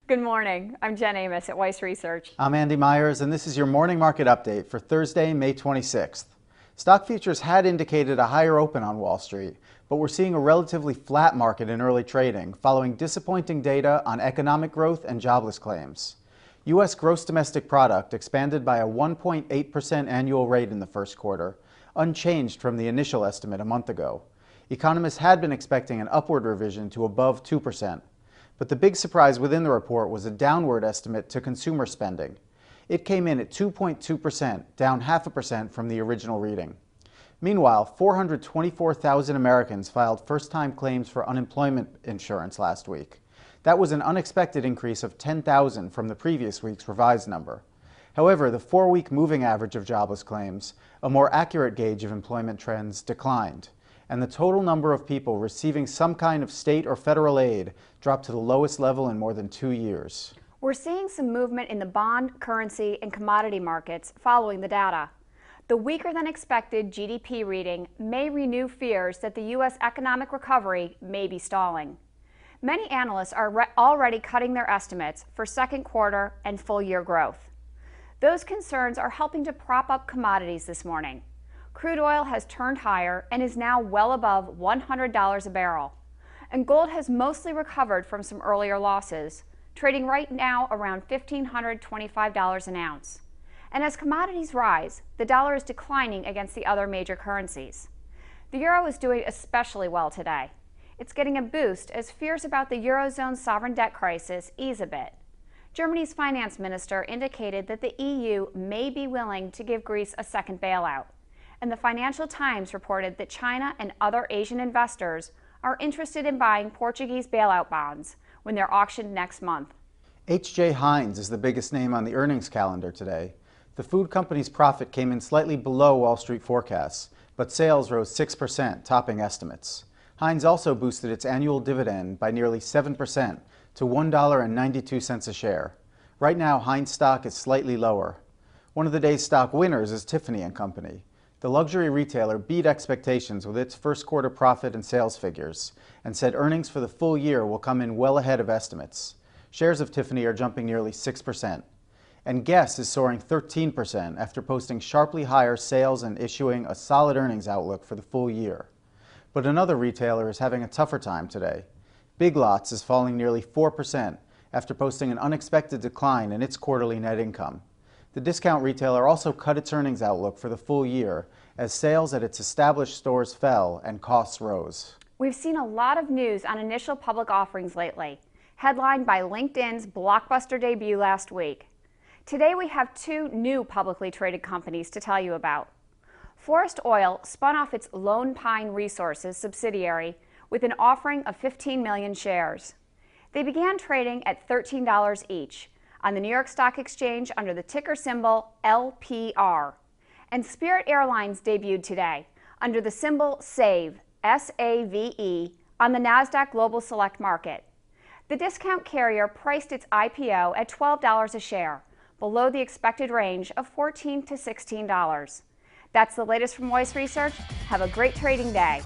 Good morning. I'm Jen Amos at Weiss Research. I'm Andy Myers, and this is your morning market update for Thursday, May 26th. Stock futures had indicated a higher open on Wall Street, but we're seeing a relatively flat market in early trading following disappointing data on economic growth and jobless claims. U.S. gross domestic product expanded by a 1.8% annual rate in the first quarter, unchanged from the initial estimate a month ago. Economists had been expecting an upward revision to above 2%. But the big surprise within the report was a downward estimate to consumer spending. It came in at 2.2%, down 0.5% from the original reading. Meanwhile, 424,000 Americans filed first-time claims for unemployment insurance last week. That was an unexpected increase of 10,000 from the previous week's revised number. However, the 4-week moving average of jobless claims, a more accurate gauge of employment trends, declined, and the total number of people receiving some kind of state or federal aid dropped to the lowest level in more than 2 years. We're seeing some movement in the bond, currency, and commodity markets following the data. The weaker than expected GDP reading may renew fears that the U.S. economic recovery may be stalling. Many analysts are already cutting their estimates for second quarter and full year growth. Those concerns are helping to prop up commodities this morning. Crude oil has turned higher and is now well above $100 a barrel. And gold has mostly recovered from some earlier losses, trading right now around $1,525 an ounce. And as commodities rise, the dollar is declining against the other major currencies. The euro is doing especially well today. It's getting a boost as fears about the Eurozone's sovereign debt crisis ease a bit. Germany's finance minister indicated that the EU may be willing to give Greece a second bailout. And the Financial Times reported that China and other Asian investors are interested in buying Portuguese bailout bonds when they're auctioned next month. H.J. Heinz is the biggest name on the earnings calendar today. The food company's profit came in slightly below Wall Street forecasts, but sales rose 6%, topping estimates. Heinz also boosted its annual dividend by nearly 7% to $1.92 a share. Right now, Heinz stock is slightly lower. One of the day's stock winners is Tiffany and Company. The luxury retailer beat expectations with its first quarter profit and sales figures and said earnings for the full year will come in well ahead of estimates. Shares of Tiffany are jumping nearly 6%. And Guess is soaring 13% after posting sharply higher sales and issuing a solid earnings outlook for the full year. But another retailer is having a tougher time today. Big Lots is falling nearly 4% after posting an unexpected decline in its quarterly net income. The discount retailer also cut its earnings outlook for the full year as sales at its established stores fell and costs rose. We've seen a lot of news on initial public offerings lately, headlined by LinkedIn's blockbuster debut last week. Today we have 2 new publicly traded companies to tell you about. Forest Oil spun off its Lone Pine Resources subsidiary with an offering of 15 million shares. They began trading at $13 each on the New York Stock Exchange under the ticker symbol LPR. And Spirit Airlines debuted today under the symbol SAVE, S-A-V-E, on the NASDAQ Global Select Market. The discount carrier priced its IPO at $12 a share, below the expected range of $14 to $16. That's the latest from Weiss Research. Have a great trading day.